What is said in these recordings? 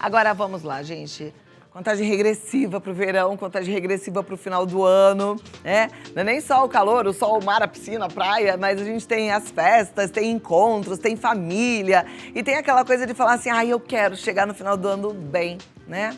Agora vamos lá, gente. Contagem regressiva pro verão, contagem regressiva pro final do ano, né? Não é nem só o calor, o sol, o mar, a piscina, a praia, mas a gente tem as festas, tem encontros, tem família. E tem aquela coisa de falar assim, eu quero chegar no final do ano bem, né?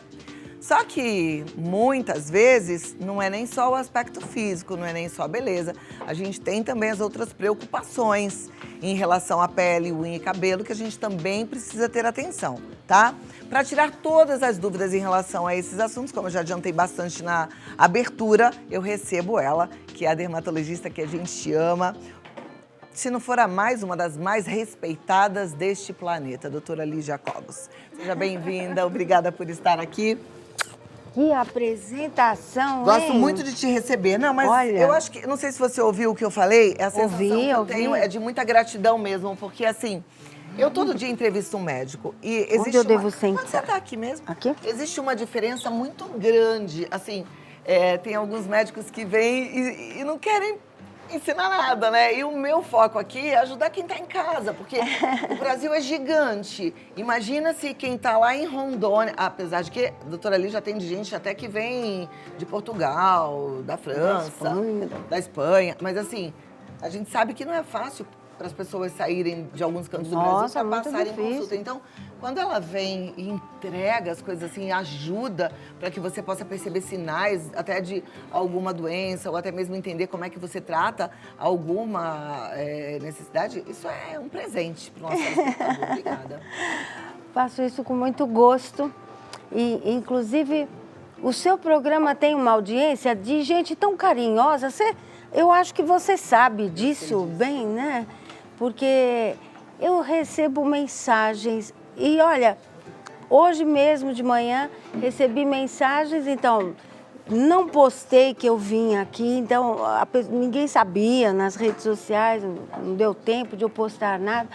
Só que, muitas vezes, não é nem só o aspecto físico, não é nem só a beleza. A gente tem também as outras preocupações em relação à pele, unha e cabelo, que a gente também precisa ter atenção, tá? Para tirar todas as dúvidas em relação a esses assuntos, como eu já adiantei bastante na abertura, eu recebo ela, que é a dermatologista que a gente ama. Se não for a mais, uma das mais respeitadas deste planeta, a doutora Lígia Cobos. Seja bem-vinda, obrigada por estar aqui. Que apresentação, Gosto hein? muito de te receber. Não, mas Olha, eu acho que... Não sei se você ouviu o que eu falei. A sensação ouvi. que eu tenho é de muita gratidão mesmo. Porque, assim, eu todo dia entrevisto um médico. E existe onde eu devo sentar? Pode sentar aqui mesmo. Aqui? Existe uma diferença muito grande. Assim, tem alguns médicos que vêm e não querem ensinar nada, né? E o meu foco aqui é ajudar quem tá em casa, porque o Brasil é gigante. Imagina se quem tá lá em Rondônia, apesar de que a doutora Lígia já tem gente até que vem de Portugal, da França, da Espanha. Mas assim, a gente sabe que não é fácil para as pessoas saírem de alguns cantos do Brasil para passarem consulta. Então, quando ela vem e entrega as coisas assim, ajuda para que você possa perceber sinais até de alguma doença ou até mesmo entender como é que você trata alguma necessidade, isso é um presente para o nosso espectador. Obrigada. Faço isso com muito gosto. E, inclusive, o seu programa tem uma audiência de gente tão carinhosa. Eu acho que você sabe disso bem, né? Porque eu recebo mensagens e, olha, hoje mesmo de manhã recebi mensagens, então, não postei que eu vim aqui, então, ninguém sabia nas redes sociais, não deu tempo de eu postar nada.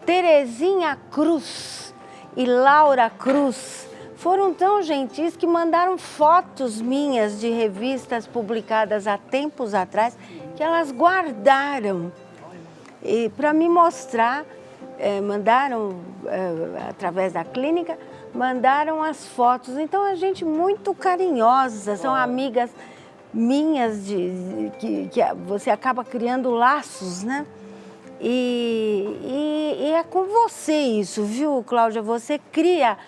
Terezinha Cruz e Laura Cruz foram tão gentis que mandaram fotos minhas de revistas publicadas há tempos atrás, que elas guardaram. E para me mostrar, mandaram, através da clínica, mandaram as fotos. Então, a gente muito carinhosa, são amigas minhas, que você acaba criando laços, né? E é com você isso, viu, Cláudia? Você cria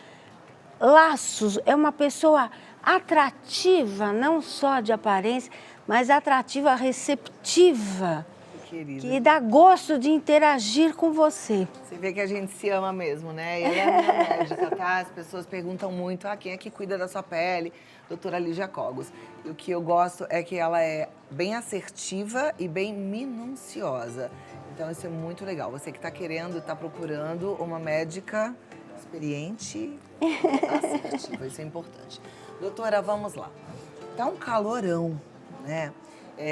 laços, é uma pessoa atrativa, não só de aparência, mas atrativa, receptiva. Querida. Que dá gosto de interagir com você. Você vê que a gente se ama mesmo, né? E ela é minha médica, tá? As pessoas perguntam muito, quem é que cuida da sua pele? Doutora Lígia Cogos. E o que eu gosto é que ela é bem assertiva e bem minuciosa. Então, isso é muito legal. Você que está querendo, está procurando uma médica experiente e assertiva. Isso é importante. Doutora, vamos lá. Tá um calorão, né?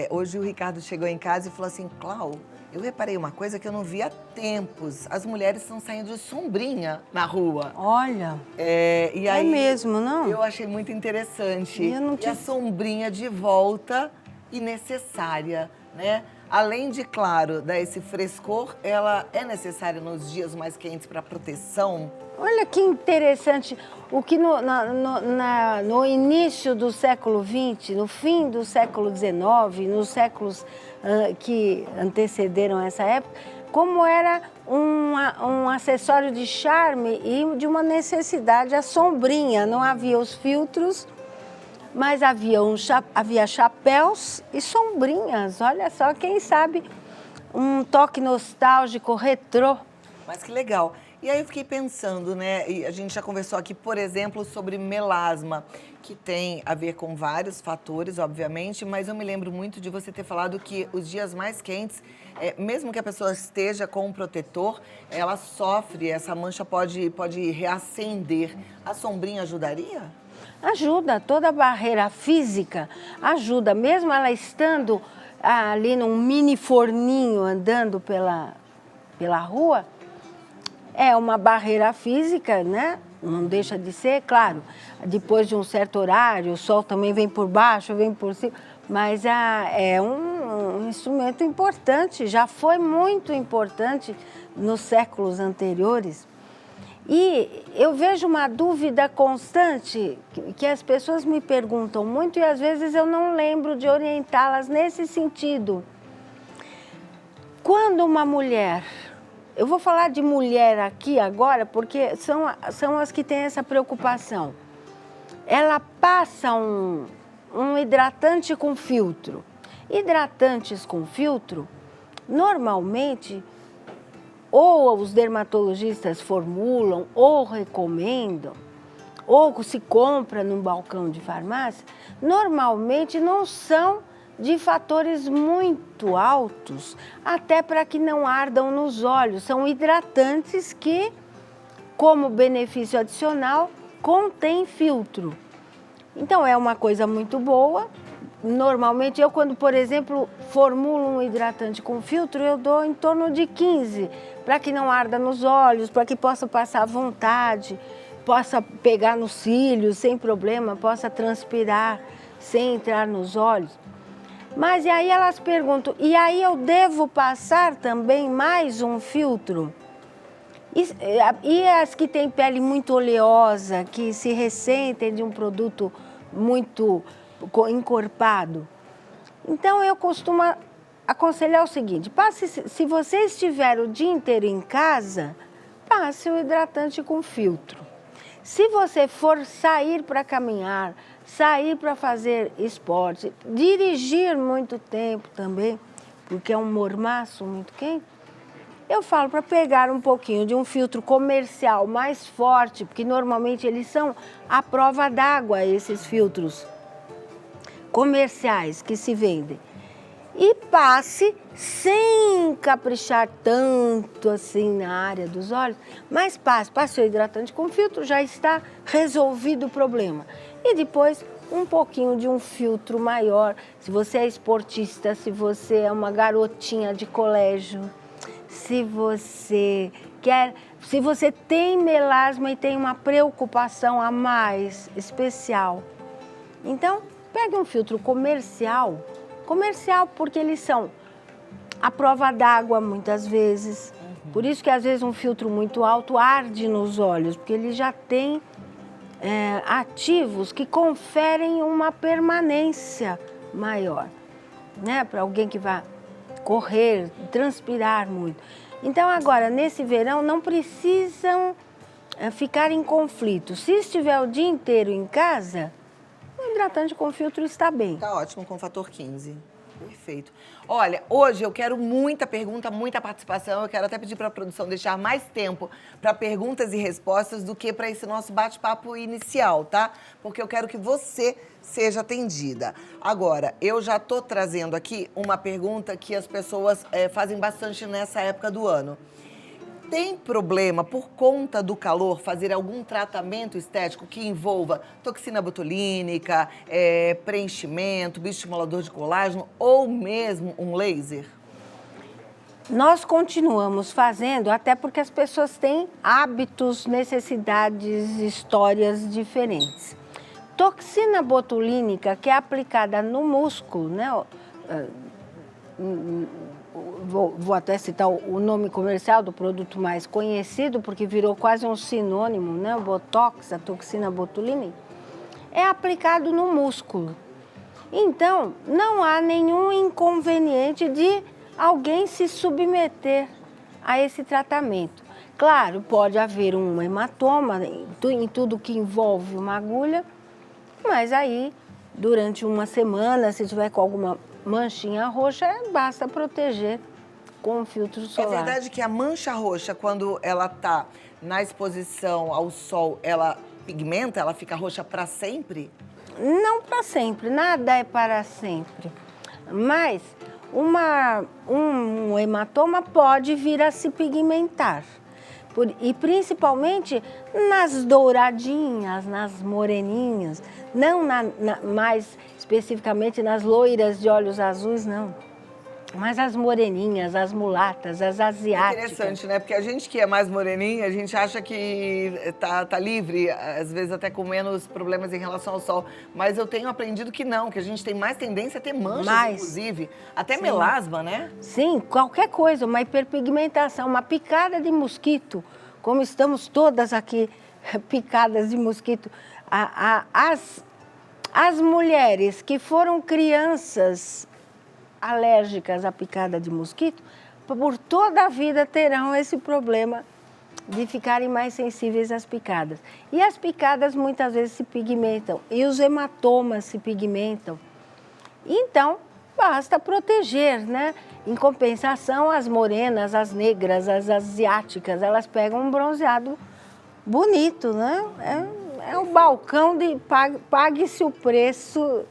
Hoje o Ricardo chegou em casa e falou assim, Clau, eu reparei uma coisa que eu não vi há tempos. As mulheres estão saindo de sombrinha na rua. Olha, e aí, mesmo, não? Eu achei muito interessante. E a sombrinha de volta e necessária, né? Além de, claro, dar esse frescor, ela é necessária nos dias mais quentes para proteção? Olha que interessante, o que no início do século XX, no fim do século XIX, nos séculos que antecederam essa época, como era um acessório de charme e de uma necessidade, a sombrinha. Não havia os filtros, mas havia chapéus e sombrinhas. Olha só, quem sabe um toque nostálgico, retrô. Mas que legal. E aí eu fiquei pensando, né, e a gente já conversou aqui, por exemplo, sobre melasma, que tem a ver com vários fatores, obviamente, mas eu me lembro muito de você ter falado que os dias mais quentes, mesmo que a pessoa esteja com um protetor, ela sofre, essa mancha pode reacender. A sombrinha ajudaria? Ajuda, toda a barreira física ajuda, mesmo ela estando ali num mini forninho andando pela rua, é uma barreira física, né? Não deixa de ser, claro, depois de um certo horário, o sol também vem por baixo, vem por cima, mas é um instrumento importante, já foi muito importante nos séculos anteriores. E eu vejo uma dúvida constante que as pessoas me perguntam muito e às vezes eu não lembro de orientá-las nesse sentido. Quando uma mulher, eu vou falar de mulher aqui agora porque são as que têm essa preocupação. Ela passa um hidratante com filtro. Hidratantes com filtro, normalmente, ou os dermatologistas formulam, ou recomendam, ou se compra num balcão de farmácia, normalmente não são de fatores muito altos, até para que não ardam nos olhos. São hidratantes que, como benefício adicional, contêm filtro. Então, é uma coisa muito boa. Normalmente, eu quando, por exemplo, formulo um hidratante com filtro, eu dou em torno de 15, para que não arda nos olhos, para que possa passar à vontade, possa pegar nos cílios sem problema, possa transpirar sem entrar nos olhos. Mas e aí elas perguntam, e aí eu devo passar também mais um filtro? E as que têm pele muito oleosa, que se ressentem de um produto muito encorpado? Então, eu costumo aconselhar o seguinte, se você estiver o dia inteiro em casa, passe o hidratante com filtro. Se você for sair para caminhar, sair para fazer esporte, dirigir muito tempo também, porque é um mormaço muito quente, eu falo para pegar um pouquinho de um filtro comercial mais forte, porque normalmente eles são à prova d'água, esses filtros comerciais que se vendem. E passe sem caprichar tanto assim na área dos olhos, mas passe o hidratante com filtro, já está resolvido o problema. E depois um pouquinho de um filtro maior, se você é esportista, se você é uma garotinha de colégio, se você tem melasma e tem uma preocupação a mais especial. Então, pegue um filtro comercial porque eles são à prova d'água muitas vezes. Por isso que às vezes um filtro muito alto arde nos olhos, porque ele já tem ativos que conferem uma permanência maior, né? Para alguém que vai correr, transpirar muito. Então agora, nesse verão, não precisam ficar em conflito. Se estiver o dia inteiro em casa, o hidratante com filtro está bem. Tá ótimo, com fator 15. Perfeito. Olha, hoje eu quero muita pergunta, muita participação. Eu quero até pedir para a produção deixar mais tempo para perguntas e respostas do que para esse nosso bate-papo inicial, tá? Porque eu quero que você seja atendida. Agora, eu já tô trazendo aqui uma pergunta que as pessoas fazem bastante nessa época do ano. Tem problema, por conta do calor, fazer algum tratamento estético que envolva toxina botulínica, preenchimento, bioestimulador de colágeno ou mesmo um laser? Nós continuamos fazendo, até porque as pessoas têm hábitos, necessidades, histórias diferentes. Toxina botulínica, que é aplicada no músculo, né? Vou até citar o nome comercial do produto mais conhecido, porque virou quase um sinônimo, né? O Botox, a toxina botulínica, é aplicado no músculo. Então, não há nenhum inconveniente de alguém se submeter a esse tratamento. Claro, pode haver um hematoma em tudo que envolve uma agulha, mas aí, durante uma semana, se tiver com alguma manchinha roxa, basta proteger com um filtro solar. É verdade que a mancha roxa, quando ela está na exposição ao sol, ela pigmenta, ela fica roxa para sempre? Não para sempre, nada é para sempre. Mas um hematoma pode vir a se pigmentar. E principalmente nas douradinhas, nas moreninhas, não mais especificamente nas loiras de olhos azuis, não. Mas as moreninhas, as mulatas, as asiáticas. Interessante, né? Porque a gente que é mais moreninha, a gente acha que tá livre, às vezes até com menos problemas em relação ao sol. Mas eu tenho aprendido que não, que a gente tem mais tendência a ter manchas, inclusive. Até melasma, né? Sim, qualquer coisa, uma hiperpigmentação, uma picada de mosquito como estamos todas aqui picadas de mosquito, as mulheres que foram crianças alérgicas à picada de mosquito, por toda a vida terão esse problema de ficarem mais sensíveis às picadas. E as picadas muitas vezes se pigmentam, e os hematomas se pigmentam. Então, basta proteger, né? Em compensação, as morenas, as negras, as asiáticas, elas pegam um bronzeado bonito, né? É um balcão de pague-se o preço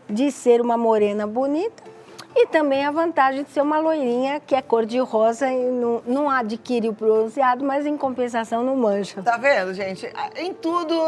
de ser uma morena bonita. E também a vantagem de ser uma loirinha que é cor de rosa e não adquire o bronzeado, mas em compensação não mancha. Tá vendo, gente? Em tudo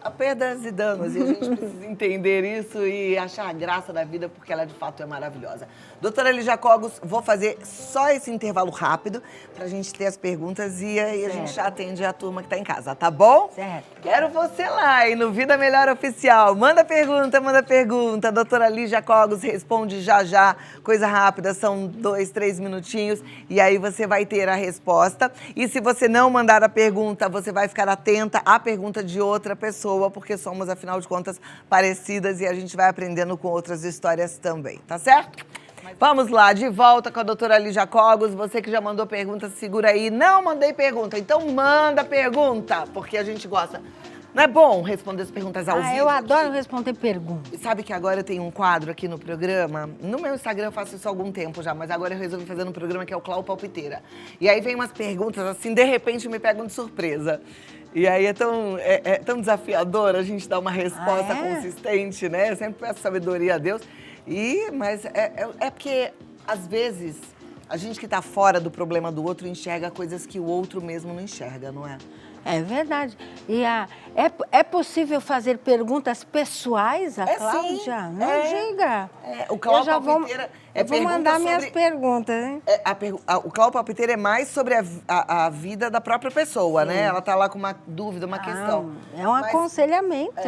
há perdas e danos. E a gente precisa entender isso e achar a graça da vida, porque ela de fato é maravilhosa. Doutora Lígia Cogos, vou fazer só esse intervalo rápido pra gente ter as perguntas e aí a gente já atende a turma que tá em casa, tá bom? Certo. Quero você lá, e no Vida Melhor Oficial. Manda pergunta, manda pergunta. Doutora Lígia Cogos responde já já. Coisa rápida, são 2, 3 minutinhos e aí você vai ter a resposta. E se você não mandar a pergunta, você vai ficar atenta à pergunta de outra pessoa, porque somos, afinal de contas, parecidas e a gente vai aprendendo com outras histórias também, tá certo? Vamos lá, de volta com a doutora Lígia Cogos. Você que já mandou pergunta, segura aí. Não mandei pergunta, então manda pergunta, porque a gente gosta. Não é bom responder as perguntas ao vivo? Eu adoro responder perguntas. Sabe que agora eu tenho um quadro aqui no programa? No meu Instagram eu faço isso há algum tempo já, mas agora eu resolvi fazer um programa que é o Clau Palpiteira. E aí vem umas perguntas assim, de repente me pegam de surpresa. E aí é tão desafiador a gente dar uma resposta consistente, né? Eu sempre peço sabedoria a Deus. Mas é porque, às vezes, a gente que tá fora do problema do outro enxerga coisas que o outro mesmo não enxerga, não é? É verdade. E é possível fazer perguntas pessoais a Cláudia? Sim, não diga. O Clau Palpiteira eu vou mandar minhas perguntas, hein? O Clau Palpiteira é mais sobre a vida da própria pessoa, né? Ela tá lá com uma dúvida, uma questão. É um aconselhamento.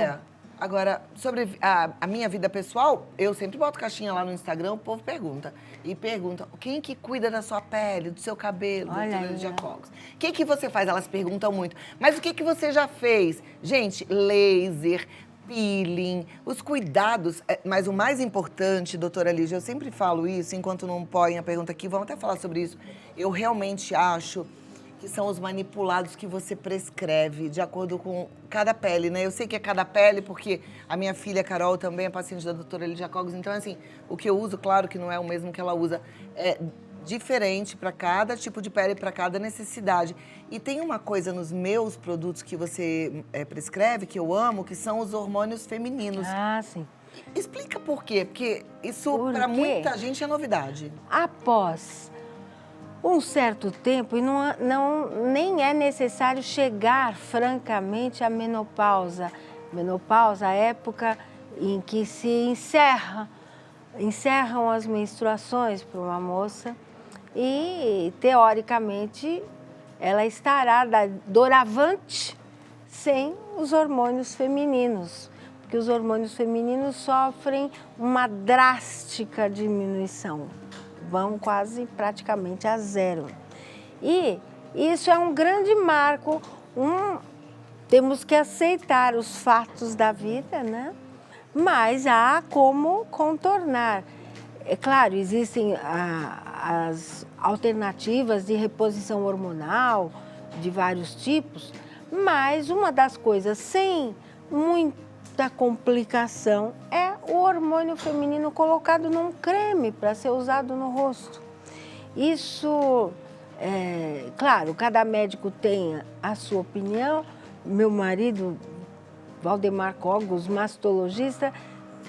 Agora, sobre a minha vida pessoal, eu sempre boto caixinha lá no Instagram, o povo pergunta. E pergunta, quem que cuida da sua pele, do seu cabelo, doutora Lígia Cogos? O que você faz? Elas perguntam muito. Mas o que você já fez? Gente, laser, peeling, os cuidados. Mas o mais importante, doutora Lígia, eu sempre falo isso, enquanto não põe a pergunta aqui, vamos até falar sobre isso. Eu realmente acho que são os manipulados que você prescreve de acordo com cada pele, né? Eu sei que é cada pele, porque a minha filha, Carol, também é paciente da doutora Lígia Cogos. Então, assim, o que eu uso, claro que não é o mesmo que ela usa. É diferente para cada tipo de pele, para cada necessidade. E tem uma coisa nos meus produtos que você prescreve, que eu amo, que são os hormônios femininos. Sim. Explica por quê, porque isso para muita gente é novidade. Após um certo tempo, e nem é necessário chegar, francamente, à menopausa. Menopausa, a época em que se encerram as menstruações para uma moça e, teoricamente, ela estará doravante sem os hormônios femininos, porque os hormônios femininos sofrem uma drástica diminuição. Vão praticamente a zero. E isso é um grande marco. Temos que aceitar os fatos da vida, né? Mas há como contornar. É claro, existem as alternativas de reposição hormonal de vários tipos, mas uma das coisas sem muita complicação é o hormônio feminino colocado num creme para ser usado no rosto. Isso, claro, cada médico tem a sua opinião. Meu marido, Valdemar Cogos, mastologista,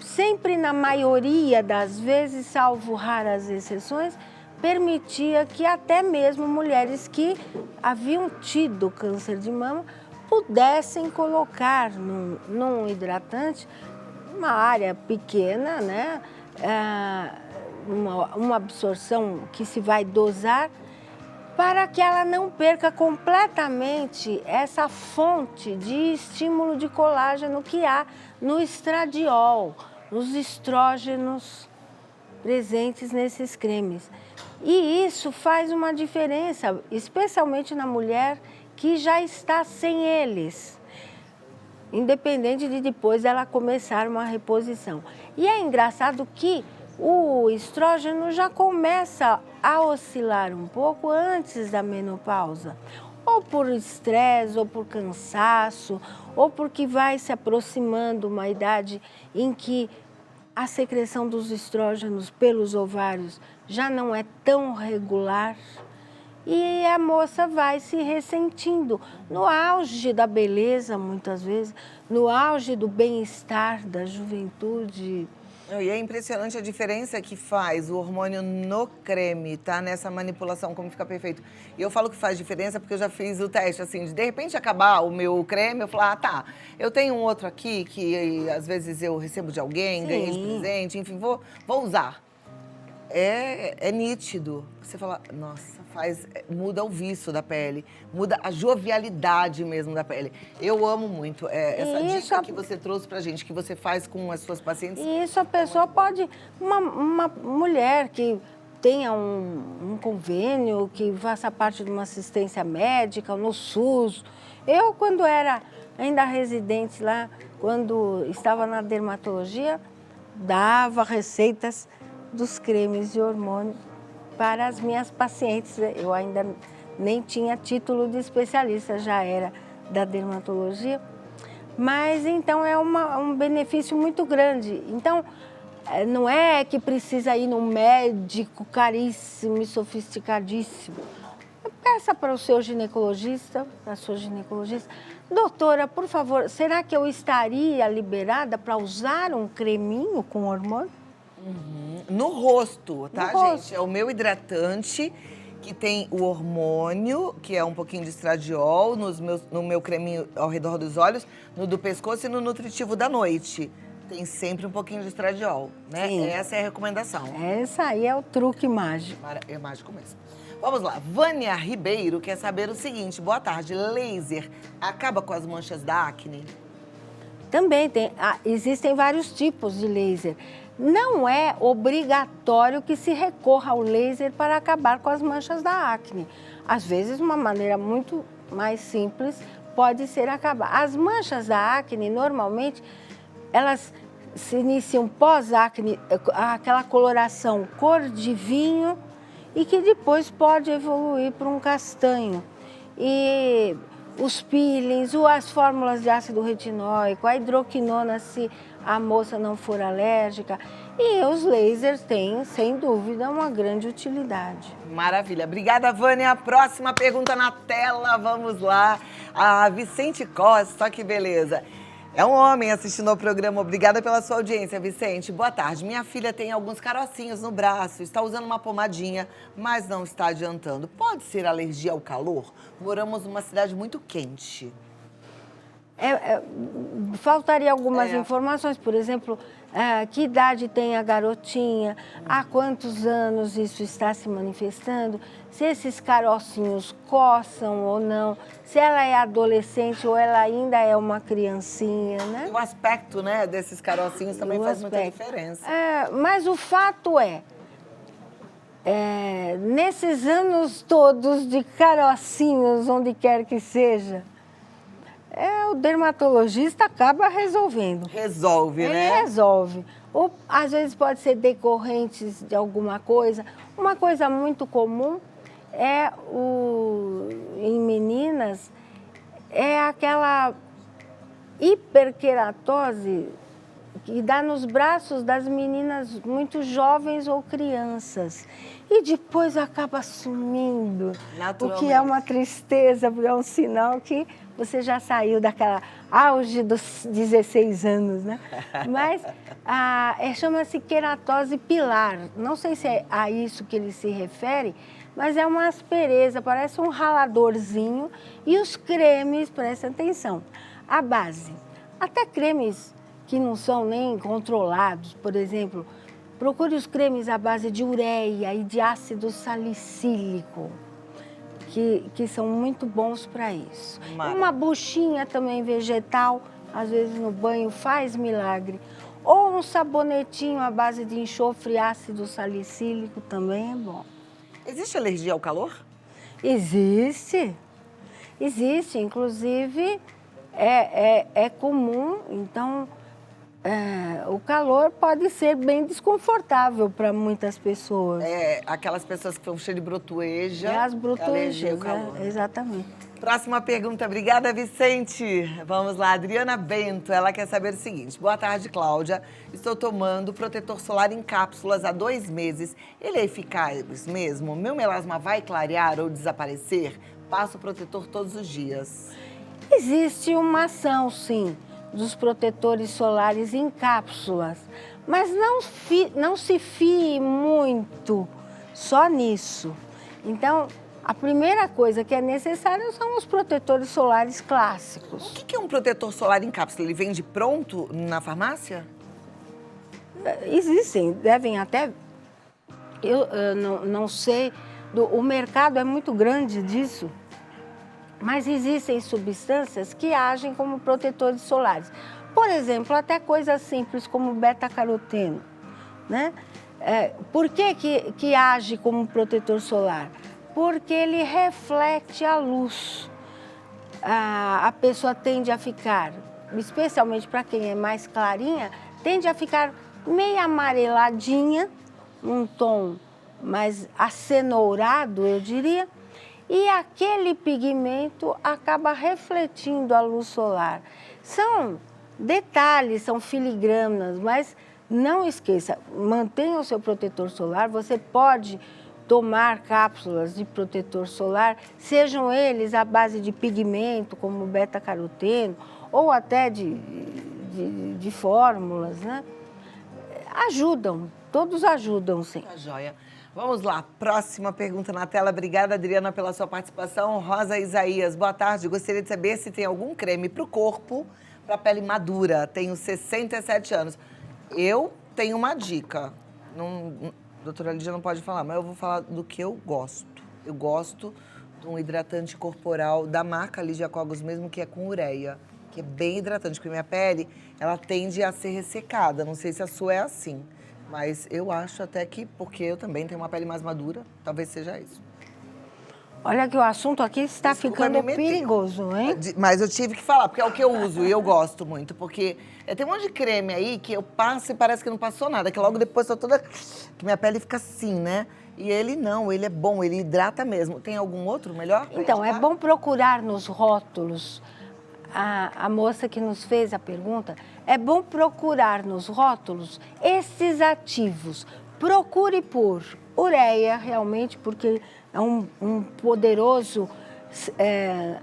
sempre na maioria das vezes, salvo raras exceções, permitia que até mesmo mulheres que haviam tido câncer de mama pudessem colocar num hidratante uma área pequena, né? Uma absorção que se vai dosar para que ela não perca completamente essa fonte de estímulo de colágeno que há no estradiol, nos estrógenos presentes nesses cremes. E isso faz uma diferença, especialmente na mulher que já está sem eles, independente de depois ela começar uma reposição. E é engraçado que o estrógeno já começa a oscilar um pouco antes da menopausa, ou por estresse, ou por cansaço, ou porque vai se aproximando uma idade em que a secreção dos estrógenos pelos ovários já não é tão regular e a moça vai se ressentindo. No auge da beleza, muitas vezes, no auge do bem-estar, da juventude. E é impressionante a diferença que faz o hormônio no creme, tá? Nessa manipulação, como fica perfeito. E eu falo que faz diferença porque eu já fiz o teste, assim, de repente acabar o meu creme, eu falo, ah, tá, eu tenho um outro aqui que às vezes eu recebo de alguém, ganhei de presente, enfim, vou usar. É nítido. Você fala, nossa, muda o viço da pele, muda a jovialidade mesmo da pele. Eu amo muito essa dica que você trouxe pra gente, que você faz com as suas pacientes. E isso a pessoa pode, uma mulher que tenha um convênio, que faça parte de uma assistência médica, no SUS. Eu, quando era ainda residente lá, quando estava na dermatologia, dava receitas dos cremes de hormônio para as minhas pacientes. Eu ainda nem tinha título de especialista, já era da dermatologia. Mas, então, é um benefício muito grande. Então, não é que precisa ir num médico caríssimo e sofisticadíssimo. Peça para o seu ginecologista, para a sua ginecologista, doutora, por favor, será que eu estaria liberada para usar um creminho com hormônio? No rosto, tá, No rosto. gente? É o meu hidratante, que tem o hormônio, que é um pouquinho de estradiol, no meu creminho ao redor dos olhos, no do pescoço e no nutritivo da noite. Tem sempre um pouquinho de estradiol, né? Sim. Essa é a recomendação. Essa aí é o truque mágico. É mágico mesmo. Vamos lá. Vânia Ribeiro quer saber o seguinte. Boa tarde. Laser acaba com as manchas da acne? Também existem vários tipos de laser. Não é obrigatório que se recorra ao laser para acabar com as manchas da acne. Às vezes, uma maneira muito mais simples pode ser acabar. As manchas da acne, normalmente, elas se iniciam pós-acne, aquela coloração cor de vinho e que depois pode evoluir para um castanho. E os peelings, as fórmulas de ácido retinóico, a hidroquinona, se a moça não for alérgica. E os lasers têm, sem dúvida, uma grande utilidade. Maravilha. Obrigada, Vânia. Próxima pergunta na tela. Vamos lá. A Vicente Costa, que beleza. É um homem assistindo ao programa. Obrigada pela sua audiência, Vicente. Boa tarde. Minha filha tem alguns carocinhos no braço, está usando uma pomadinha, mas não está adiantando. Pode ser alergia ao calor? Moramos numa cidade muito quente. Faltaria algumas informações, por exemplo, que idade tem a garotinha, há quantos anos isso está se manifestando, se esses carocinhos coçam ou não, se ela é adolescente ou ela ainda é uma criancinha, né? O aspecto, né, desses carocinhos também faz muita diferença. Mas o fato nesses anos todos de carocinhos, onde quer que seja, o dermatologista acaba resolvendo. Resolve, né? Ele resolve. Ou, às vezes, pode ser decorrentes de alguma coisa. Uma coisa muito comum em meninas, é aquela hiperqueratose que dá nos braços das meninas muito jovens ou crianças. E depois acaba sumindo. O que é uma tristeza, porque é um sinal que você já saiu daquela auge dos 16 anos, né? Mas chama-se queratose pilar. Não sei se é a isso que ele se refere, mas é uma aspereza, parece um raladorzinho. E os cremes, presta atenção, a base, até cremes que não são nem controlados, por exemplo, procure os cremes à base de ureia e de ácido salicílico, que são muito bons para isso. Uma buchinha também vegetal, às vezes no banho faz milagre. Ou um sabonetinho à base de enxofre e ácido salicílico também é bom. Existe alergia ao calor? Existe. Existe, inclusive, é comum, então o calor pode ser bem desconfortável para muitas pessoas. Aquelas pessoas que estão cheias de brotoeja. As brotoejas, calor. Exatamente. Próxima pergunta. Obrigada, Vicente. Vamos lá, Adriana Bento. Ela quer saber o seguinte. Boa tarde, Cláudia. Estou tomando protetor solar em cápsulas há 2 meses. Ele é eficaz mesmo? Meu melasma vai clarear ou desaparecer? Passo protetor todos os dias. Existe uma ação, sim, dos protetores solares em cápsulas, mas não se fie muito só nisso. Então, a primeira coisa que é necessária são os protetores solares clássicos. O que é um protetor solar em cápsula? Ele vende pronto na farmácia? Existem, devem até... Eu não sei, o mercado é muito grande disso, mas existem substâncias que agem como protetores solares. Por exemplo, até coisas simples como beta-caroteno, né? Por que age como protetor solar? Porque ele reflete a luz. A pessoa tende a ficar, especialmente para quem é mais clarinha, tende a ficar meio amareladinha, um tom mais acenourado, eu diria, e aquele pigmento acaba refletindo a luz solar. São detalhes, são filigranas, mas não esqueça, mantenha o seu protetor solar. Você pode tomar cápsulas de protetor solar, sejam eles à base de pigmento, como beta-caroteno, ou até de fórmulas, né? Ajudam, todos ajudam, sim. Tá joia. Vamos lá, próxima pergunta na tela. Obrigada, Adriana, pela sua participação. Rosa Isaías, boa tarde. Gostaria de saber se tem algum creme para o corpo, para pele madura. Tenho 67 anos. Eu tenho uma dica. Doutora Lídia não pode falar, mas eu vou falar do que eu gosto. Eu gosto de um hidratante corporal da marca Lídia Cogos mesmo, que é com ureia, que é bem hidratante, porque minha pele, ela tende a ser ressecada. Não sei se a sua é assim. Mas eu acho até que, porque eu também tenho uma pele mais madura, talvez seja isso. Olha que o assunto aqui está ficando perigoso, hein? Mas eu tive que falar, porque é o que eu uso e eu gosto muito. Porque tem um monte de creme aí que eu passo e parece que não passou nada. Que logo depois eu toda... que minha pele fica assim, né? E ele não, ele é bom, ele hidrata mesmo. Tem algum outro melhor? Então, é bom procurar nos rótulos. A moça que nos fez a pergunta, é bom procurar nos rótulos esses ativos. Procure por ureia, realmente, porque é um poderoso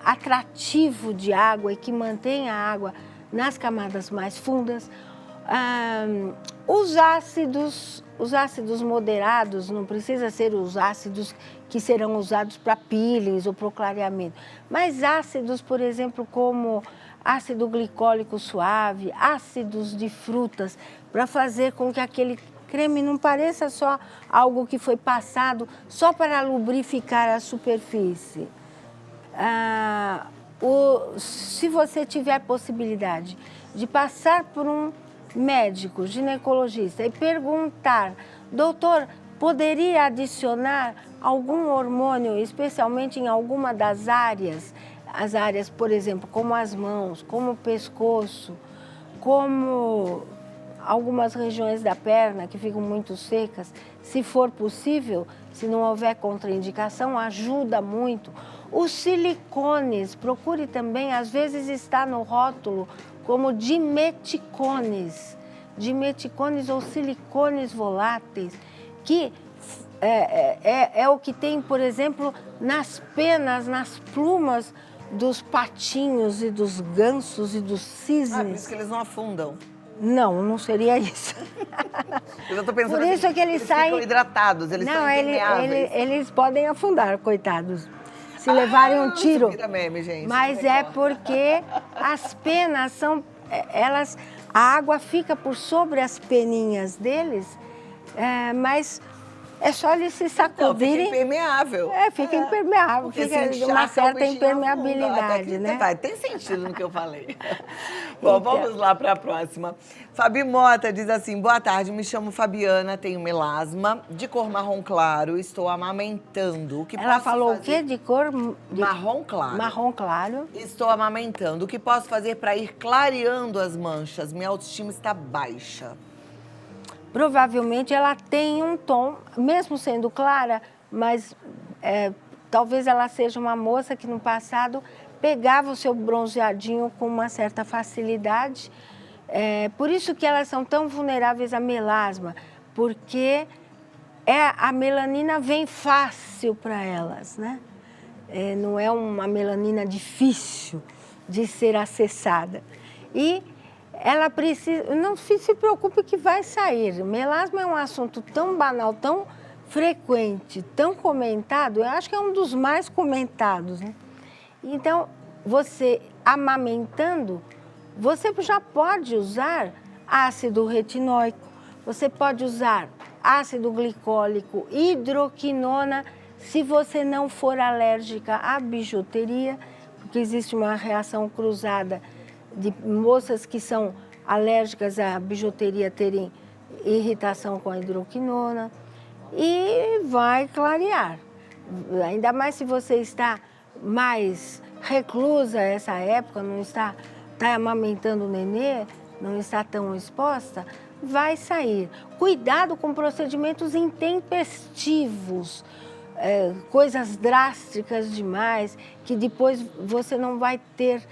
atrativo de água e que mantém a água nas camadas mais fundas. Os ácidos moderados, não precisa ser os ácidos que serão usados para peelings ou para o clareamento, mas ácidos, por exemplo, como ácido glicólico suave, ácidos de frutas, para fazer com que aquele creme não pareça só algo que foi passado só para lubrificar a superfície. Se você tiver possibilidade de passar por um médico, ginecologista, e perguntar, doutor, poderia adicionar algum hormônio, especialmente em alguma das áreas, as áreas, por exemplo, como as mãos, como o pescoço, como algumas regiões da perna que ficam muito secas, se for possível, se não houver contraindicação, ajuda muito. Os silicones, procure também, às vezes está no rótulo como dimeticones ou silicones voláteis, que é o que tem, por exemplo, nas penas, nas plumas dos patinhos e dos gansos e dos cisnes. Por isso que eles não afundam. Não seria isso. Eu já tô pensando por isso assim, é que eles saem... ficam hidratados, eles são impermeáveis. Eles podem afundar, coitados, se levarem um tiro. Isso vira meme, gente. Mas é porque as penas são... a água fica por sobre as peninhas deles, mas É só eles se Não, fica sacudirem. impermeável. Fica impermeável, Porque fica se de uma encharca, o certa bichinho afunda, impermeabilidade, até que né? vai. Tem sentido no que eu falei. Bom, Então. vamos lá para a próxima. Fabi Mota diz assim, boa tarde, me chamo Fabiana, tenho melasma, de cor marrom claro, estou amamentando. O que Ela posso falou fazer? o quê? De cor? Marrom claro. Marrom claro. Estou amamentando. O que posso fazer para ir clareando as manchas? Minha autoestima está baixa. Provavelmente ela tem um tom, mesmo sendo clara, mas talvez ela seja uma moça que no passado pegava o seu bronzeadinho com uma certa facilidade. Por isso que elas são tão vulneráveis a melasma, porque a melanina vem fácil para elas, né? Não é uma melanina difícil de ser acessada. E ela precisa, não se preocupe que vai sair. Melasma é um assunto tão banal, tão frequente, tão comentado, eu acho que é um dos mais comentados, né? Então, você amamentando, você já pode usar ácido retinóico, você pode usar ácido glicólico, hidroquinona, se você não for alérgica à bijuteria, porque existe uma reação cruzada de moças que são alérgicas à bijuteria terem irritação com a hidroquinona e vai clarear. Ainda mais se você está mais reclusa essa época, não está amamentando o nenê, não está tão exposta, vai sair. Cuidado com procedimentos intempestivos, coisas drásticas demais, que depois você não vai ter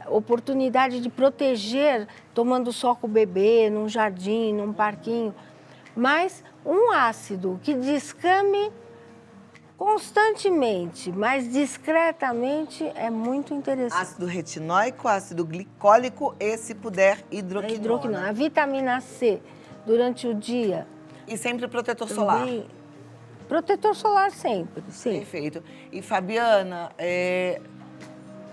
oportunidade de proteger tomando só com o bebê, num jardim, num parquinho. Mas um ácido que descame constantemente, mas discretamente, é muito interessante. Ácido retinóico, ácido glicólico e, se puder, hidroquinona. A vitamina C durante o dia. E sempre protetor solar. Protetor solar sempre, sim. Perfeito. E, Fabiana, é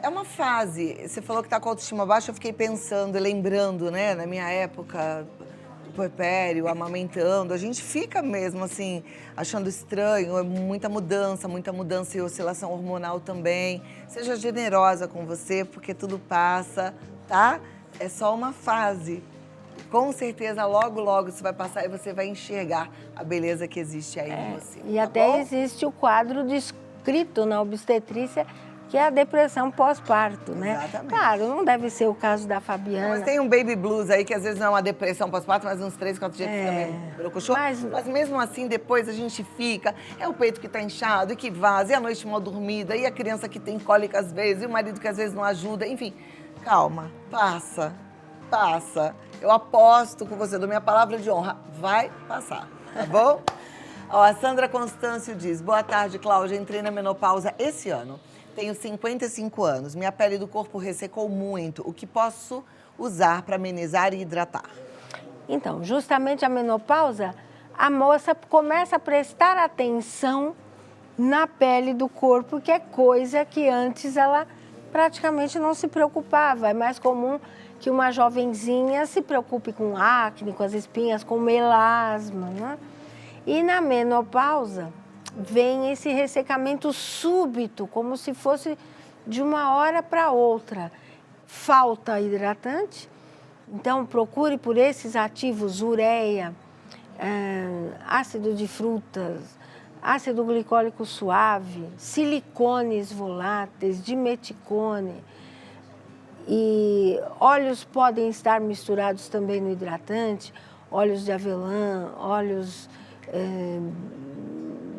uma fase. Você falou que está com a autoestima baixa, eu fiquei pensando, lembrando, né, na minha época do puerpério, amamentando. A gente fica mesmo, assim, achando estranho, é muita mudança e oscilação hormonal também. Seja generosa com você, porque tudo passa, tá? É só uma fase. Com certeza, logo, logo isso vai passar e você vai enxergar a beleza que existe aí em você. E tá até bom? existe o quadro descrito na obstetrícia, que é a depressão pós-parto, né? Exatamente. Claro, não deve ser o caso da Fabiana. Mas tem um baby blues aí, que às vezes não é uma depressão pós-parto, mas uns 3, 4 dias fica meio brocochô. Mas mesmo assim, depois a gente fica, é o peito que tá inchado e que vaza, e a noite mal dormida, e a criança que tem cólica às vezes, e o marido que às vezes não ajuda, enfim. Calma, passa. Eu aposto com você, dou minha palavra de honra, vai passar, tá bom? Ó, a Sandra Constâncio diz, boa tarde, Cláudia, entrei na menopausa esse ano. Tenho 55 anos, minha pele do corpo ressecou muito. O que posso usar para amenizar e hidratar? Então, justamente a menopausa, a moça começa a prestar atenção na pele do corpo, que é coisa que antes ela praticamente não se preocupava. É mais comum que uma jovenzinha se preocupe com acne, com as espinhas, com melasma, né? E na menopausa vem esse ressecamento súbito, como se fosse de uma hora para outra. Falta hidratante, então procure por esses ativos, ureia, ácido de frutas, ácido glicólico suave, silicones voláteis, dimeticone. E óleos podem estar misturados também no hidratante, óleos de avelã, óleos...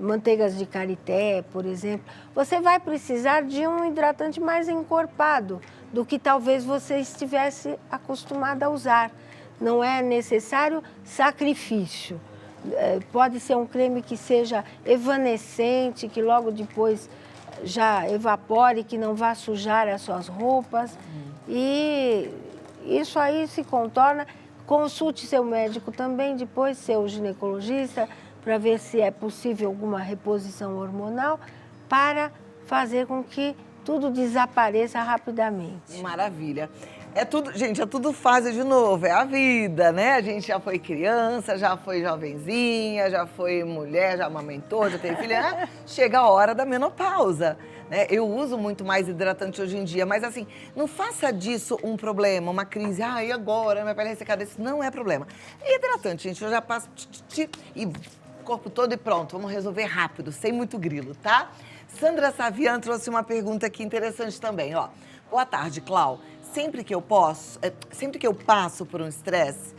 manteigas de karité, por exemplo, você vai precisar de um hidratante mais encorpado do que talvez você estivesse acostumada a usar. Não é necessário sacrifício. Pode ser um creme que seja evanescente, que logo depois já evapore, que não vá sujar as suas roupas. E isso aí se contorna. Consulte seu médico também, depois seu ginecologista, para ver se é possível alguma reposição hormonal, para fazer com que tudo desapareça rapidamente. Maravilha. É tudo, gente, é tudo fase de novo, é a vida, né? A gente já foi criança, já foi jovenzinha, já foi mulher, já amamentou, já teve filha, né? Chega a hora da menopausa, né? Eu uso muito mais hidratante hoje em dia, mas assim, não faça disso um problema, uma crise. Ah, e agora? Minha pele ressecada, isso não é problema. É hidratante, gente, eu já passo e corpo todo e pronto, vamos resolver rápido, sem muito grilo, tá? Sandra Savian trouxe uma pergunta aqui interessante também, ó. Boa tarde, Clau. Sempre que eu passo por um estresse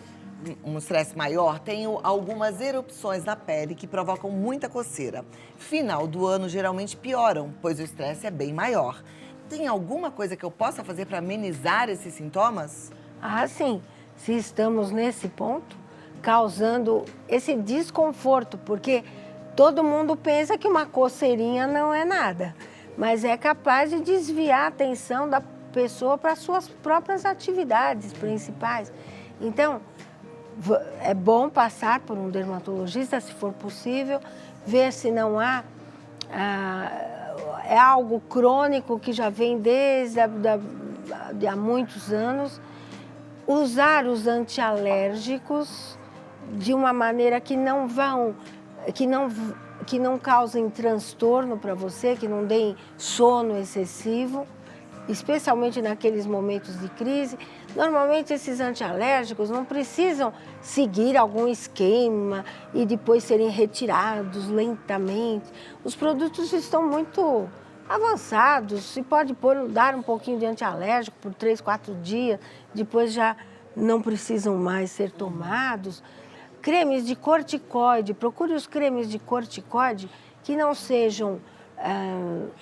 maior, tenho algumas erupções na pele que provocam muita coceira. Final do ano geralmente pioram, pois o estresse é bem maior. Tem alguma coisa que eu possa fazer para amenizar esses sintomas? Ah, sim. Se estamos nesse ponto, causando esse desconforto, porque todo mundo pensa que uma coceirinha não é nada, mas é capaz de desviar a atenção da pessoa para suas próprias atividades principais. Então, é bom passar por um dermatologista, se for possível, ver se não há é algo crônico que já vem desde há muitos anos. Usar os antialérgicos de uma maneira que não causem transtorno para você, que não deem sono excessivo, especialmente naqueles momentos de crise. Normalmente esses antialérgicos não precisam seguir algum esquema e depois serem retirados lentamente. Os produtos estão muito avançados, se pode dar um pouquinho de antialérgico por 3, 4 dias, depois já não precisam mais ser tomados. Cremes de corticoide, procure os cremes de corticoide que não sejam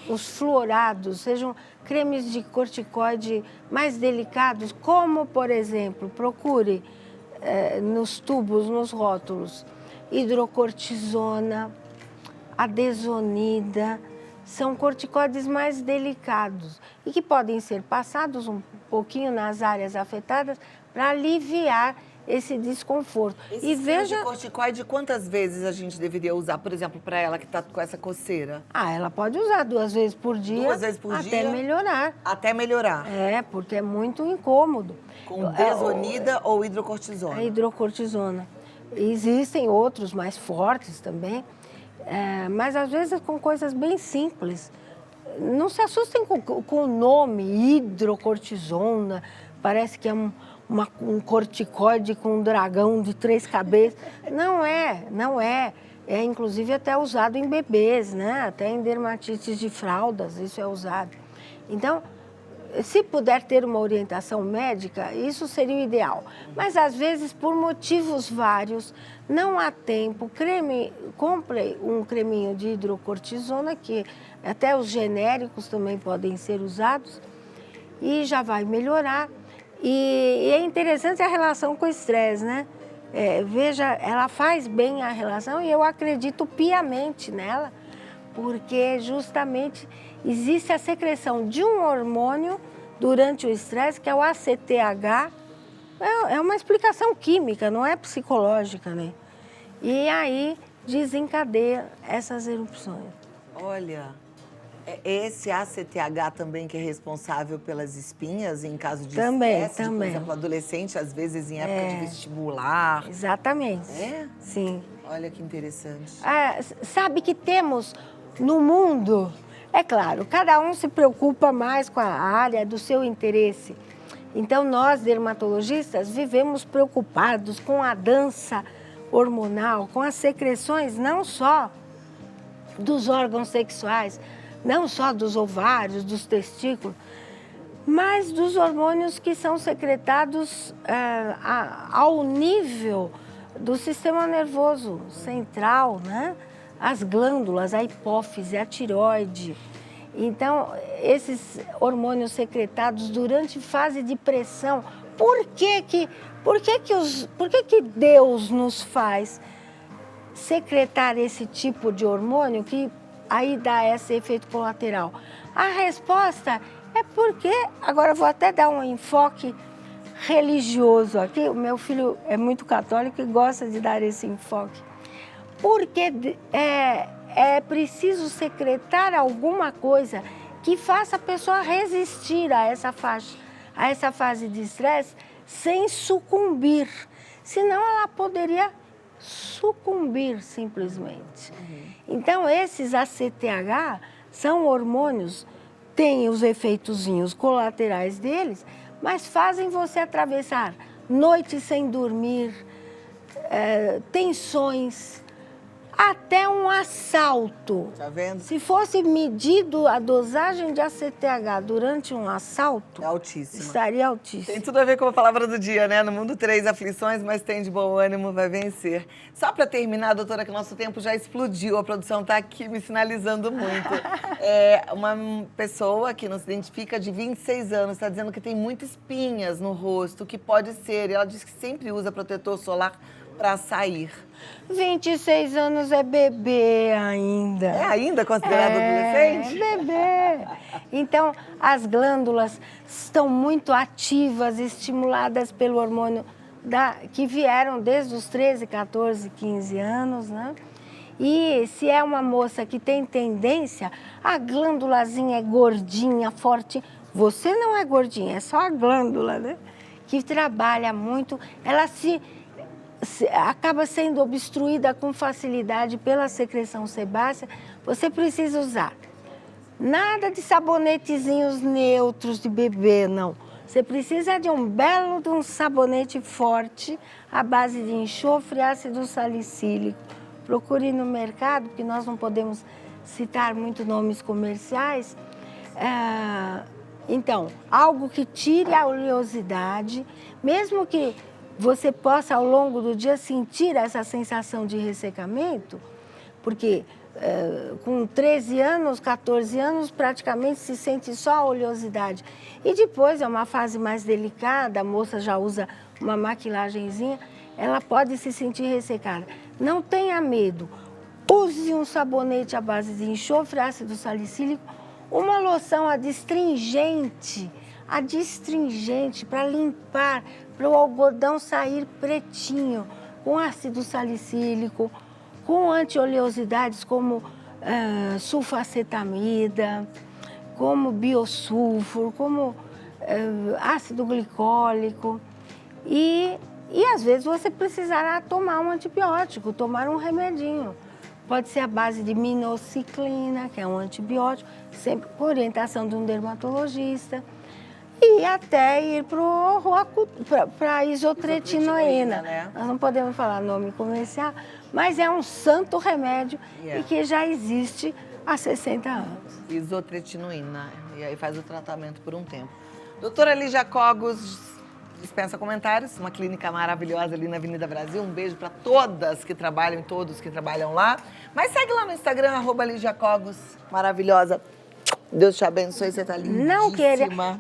os fluorados, sejam cremes de corticoide mais delicados, como, por exemplo, procure nos tubos, nos rótulos, hidrocortisona, adesonida, são corticoides mais delicados e que podem ser passados um pouquinho nas áreas afetadas para aliviar esse desconforto. E veja de corticoide, quantas vezes a gente deveria usar, por exemplo, para ela que está com essa coceira? Ah, ela pode usar 2 vezes por dia. 2 vezes por dia? Até melhorar. Até melhorar. É, porque é muito incômodo. Com desonida ou hidrocortisona? A hidrocortisona. Existem outros mais fortes também, mas às vezes com coisas bem simples. Não se assustem com o nome hidrocortisona, parece que é um corticoide com um dragão de 3 cabeças. Não é. É inclusive até usado em bebês, né? Até em dermatites de fraldas, isso é usado. Então, se puder ter uma orientação médica, isso seria o ideal. Mas, às vezes, por motivos vários, não há tempo. Compre um creminho de hidrocortisona, que até os genéricos também podem ser usados, e já vai melhorar. E é interessante a relação com o estresse, né? Veja, ela faz bem a relação e eu acredito piamente nela, porque justamente existe a secreção de um hormônio durante o estresse, que é o ACTH. É uma explicação química, não é psicológica, né? E aí desencadeia essas erupções. Olha, é esse ACTH também que é responsável pelas espinhas em caso de estresse? Também. Por exemplo, adolescente, às vezes em época de vestibular. Exatamente. É? Sim. Olha que interessante. Sabe que temos no mundo, é claro, cada um se preocupa mais com a área do seu interesse. Então, nós, dermatologistas, vivemos preocupados com a dança hormonal, com as secreções não só dos órgãos sexuais, não só dos ovários, dos testículos, mas dos hormônios que são secretados ao nível do sistema nervoso central, né? As glândulas, a hipófise, a tireoide. Então, esses hormônios secretados durante fase de pressão, por que Deus nos faz secretar esse tipo de hormônio que aí dá esse efeito colateral? A resposta é porque, agora eu vou até dar um enfoque religioso aqui, o meu filho é muito católico e gosta de dar esse enfoque. Porque é preciso secretar alguma coisa que faça a pessoa resistir a essa faixa, a essa fase de estresse sem sucumbir. Senão ela poderia sucumbir simplesmente. Então, esses ACTH são hormônios, têm os efeitozinhos colaterais deles, mas fazem você atravessar noites sem dormir, tensões, até um assalto. Tá vendo? Se fosse medido a dosagem de ACTH durante um assalto, É altíssima. estaria altíssimo. Tem tudo a ver com a palavra do dia, né? No mundo, 3 aflições, mas tem de bom ânimo, vai vencer. Só para terminar, doutora, que o nosso tempo já explodiu, a produção está aqui me sinalizando muito. Uma pessoa que não se identifica, de 26 anos, está dizendo que tem muitas espinhas no rosto, que pode ser, e ela diz que sempre usa protetor solar para sair. 26 anos é bebê ainda. É ainda considerado adolescente? É bebê. Então, as glândulas estão muito ativas, estimuladas pelo hormônio que vieram desde os 13, 14, 15 anos, né? E se é uma moça que tem tendência, a glândulazinha é gordinha, forte. Você não é gordinha, é só a glândula, né? Que trabalha muito, ela acaba sendo obstruída com facilidade pela secreção sebácea. Você precisa usar nada de sabonetezinhos neutros de bebê, não. Você precisa de um belo de um sabonete forte à base de enxofre e ácido salicílico. Procure no mercado, porque nós não podemos citar muito nomes comerciais. Então, algo que tire a oleosidade, mesmo que você possa, ao longo do dia, sentir essa sensação de ressecamento, porque com 13 anos, 14 anos, praticamente se sente só a oleosidade. E depois é uma fase mais delicada, a moça já usa uma maquilagenzinha, ela pode se sentir ressecada. Não tenha medo. Use um sabonete à base de enxofre, ácido salicílico, uma loção adstringente para limpar, para o algodão sair pretinho, com ácido salicílico, com anti-oleosidades como sulfacetamida, como biosulfuro, como ácido glicólico. E às vezes você precisará tomar um antibiótico, tomar um remedinho. Pode ser a base de minociclina, que é um antibiótico, sempre com orientação de um dermatologista. E até ir para a isotretinoína. Né? Nós não podemos falar nome comercial, mas é um santo remédio e que já existe há 60 anos. Isotretinoína. E aí faz o tratamento por um tempo. Doutora Lígia Cogos, dispensa comentários, uma clínica maravilhosa ali na Avenida Brasil. Um beijo para todas que trabalham e todos que trabalham lá. Mas segue lá no Instagram, @Lígia Cogos, maravilhosa. Deus te abençoe, você tá lindíssima. Não queria.